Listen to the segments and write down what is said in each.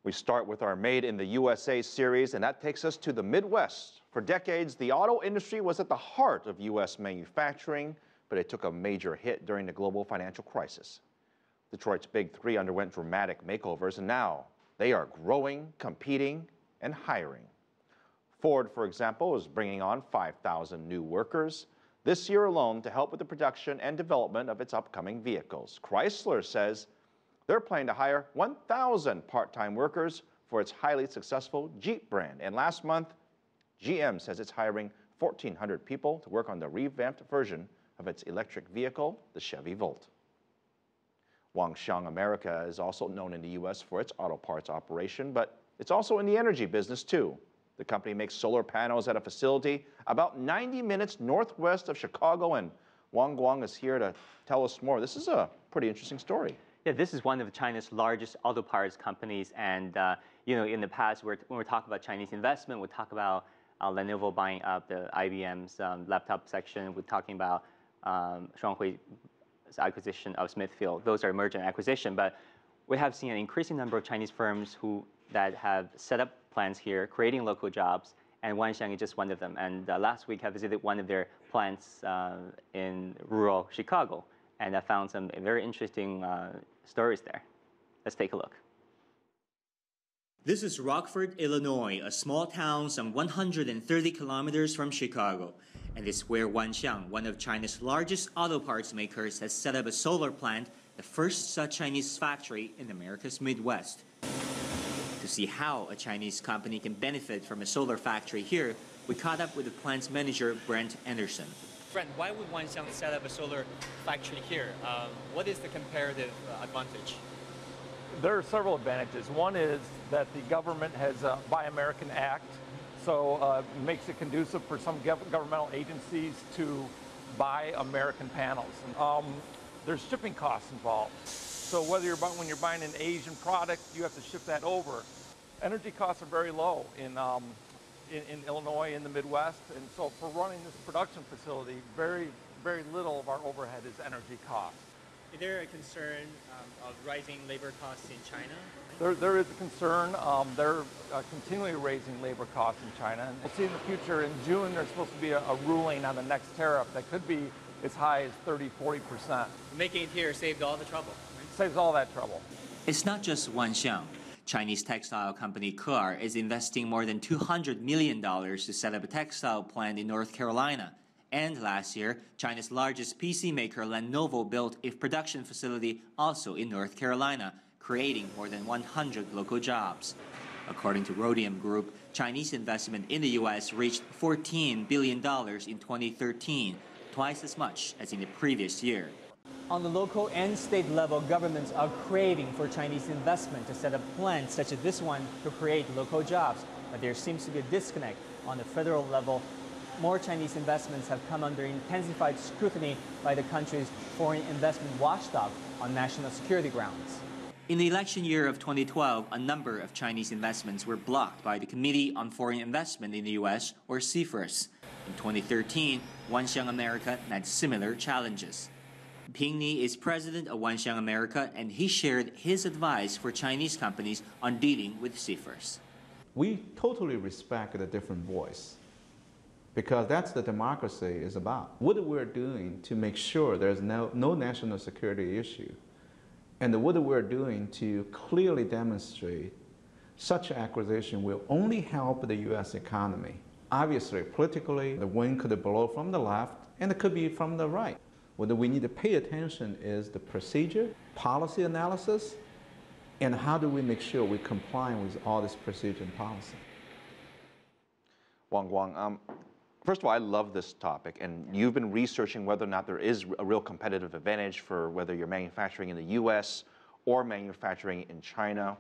We start with our Made in the USA series, and that takes us to the Midwest. For decades, the auto industry was at the heart of U.S. manufacturing, but it took a major hit during the global financial crisis. Detroit's Big Three underwent dramatic makeovers, and now they are growing, competing, and hiring. Ford, for example, is bringing on 5,000 new workers this year alone to help with the production and development of its upcoming vehicles. Chrysler says they're planning to hire 1,000 part-time workers for its highly successful Jeep brand. And last month, GM says it's hiring 1,400 people to work on the revamped version of its electric vehicle, the Chevy Volt. Wanxiang America is also known in the U.S. for its auto parts operation, but it's also in the energy business too. The company makes solar panels at a facility about 90 minutes northwest of Chicago, and Wang is here to tell us more. This is a pretty interesting story. Yeah, this is one of China's largest auto parts companies, and in the past, when we talk about Chinese investment, we talk about Lenovo buying up the IBM's laptop section. We're talking about Shuanghui's acquisition of Smithfield. Those are merger and acquisition, but we have seen an increasing number of Chinese firms that have set up plants here, creating local jobs, and Wanxiang is just one of them. And last week, I visited one of their plants in rural Chicago, and I found some very interesting stories there. Let's take a look. This is Rockford, Illinois, a small town some 130 kilometers from Chicago. And it's where Wanxiang, one of China's largest auto parts makers, has set up a solar plant, the first such Chinese factory in America's Midwest. To see how a Chinese company can benefit from a solar factory here, we caught up with the plant's manager, Brent Anderson. Brent, why would Wanxiang set up a solar factory here? What is the comparative advantage? There are several advantages. One is that the government has a Buy American Act, so makes it conducive for some governmental agencies to buy American panels. There's shipping costs involved. So whether when you're buying an Asian product, you have to ship that over. Energy costs are very low in Illinois, in the Midwest, and so for running this production facility, very little of our overhead is energy costs. Is there a concern of rising labor costs in China? There is a concern. They're continually raising labor costs in China. And we'll see in the future, in June, there's supposed to be a ruling on the next tariff that could be as high as 30–40%. Making it here saved all the trouble. Right? Saves all that trouble. It's not just Wanxiang. Chinese textile company Guan is investing more than $200 million to set up a textile plant in North Carolina. And last year, China's largest PC maker Lenovo built a production facility also in North Carolina, creating more than 100 local jobs. According to Rhodium Group, Chinese investment in the U.S. reached $14 billion in 2013, twice as much as in the previous year. On the local and state level, governments are craving for Chinese investment to set up plants such as this one to create local jobs. But there seems to be a disconnect on the federal level. More Chinese investments have come under intensified scrutiny by the country's foreign investment watchdog on national security grounds. In the election year of 2012, a number of Chinese investments were blocked by the Committee on Foreign Investment in the U.S., or CFIUS. In 2013, Wanxiang America met similar challenges. Ping Ni is president of Wanxiang America, and he shared his advice for Chinese companies on dealing with CFIUS. We totally respect a different voice, because that's what democracy is about. What we're doing to make sure there's no national security issue, and what we're doing to clearly demonstrate such acquisition will only help the U.S. economy. Obviously, politically, the wind could blow from the left, and it could be from the right. What we need to pay attention is the procedure, policy analysis, and how do we make sure we comply with all this procedure and policy. Wang, first of all, I love this topic, and you've been researching whether or not there is a real competitive advantage for whether you're manufacturing in the U.S. or manufacturing in China.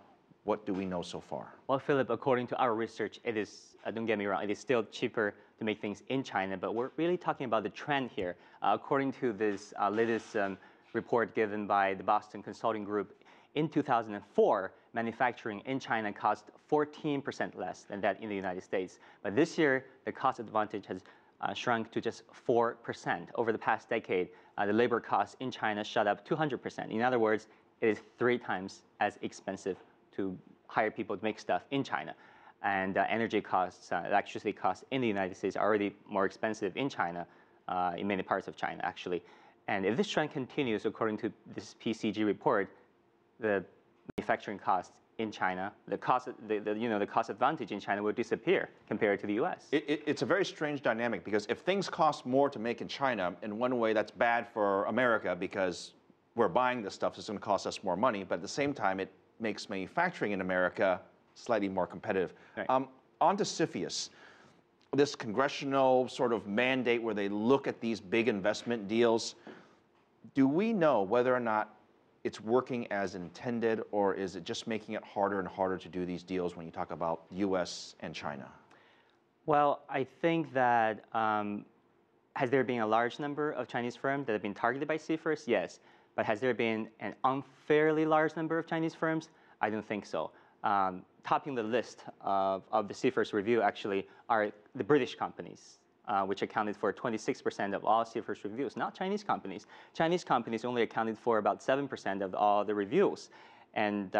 What do we know so far? Well, Philip, according to our research, it is, don't get me wrong, it is still cheaper to make things in China, but we're really talking about the trend here. According to this latest report given by the Boston Consulting Group, in 2004, manufacturing in China cost 14% less than that in the United States. But this year, the cost advantage has shrunk to just 4%. Over the past decade, the labor costs in China shot up 200%. In other words, it is 3 times as expensive to hire people to make stuff in China. And energy costs, electricity costs in the United States are already more expensive in China, in many parts of China, actually. And if this trend continues, according to this PCG report, the manufacturing costs in China, the cost advantage in China will disappear compared to the U.S. It's a very strange dynamic because if things cost more to make in China, in one way that's bad for America because we're buying this stuff, so it's going to cost us more money, but at the same time, it makes manufacturing in America slightly more competitive. Right. On to CFIUS, this congressional sort of mandate where they look at these big investment deals. Do we know whether or not it's working as intended, or is it just making it harder and harder to do these deals when you talk about U.S. and China? Well, I think that has there been a large number of Chinese firms that have been targeted by CFIUS? Yes. But has there been an unfairly large number of Chinese firms? I don't think so. Topping the list of the CFIUS review actually are the British companies, which accounted for 26% of all CFIUS reviews, not Chinese companies. Chinese companies only accounted for about 7% of all the reviews. And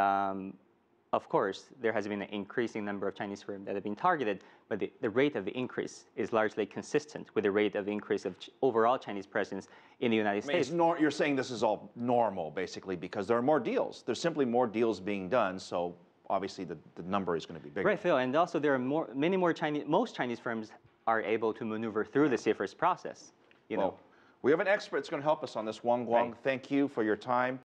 of course, there has been an increasing number of Chinese firms that have been targeted, but the rate of the increase is largely consistent with the rate of increase of overall Chinese presence in the United States. You're saying this is all normal, basically, because there are more deals. There's simply more deals being done, so obviously the number is going to be bigger. Right, Phil, and also there are most Chinese firms are able to maneuver through the CFIUS process. Well, we have an expert that's going to help us on this, Wang Guan. Right. Thank you for your time.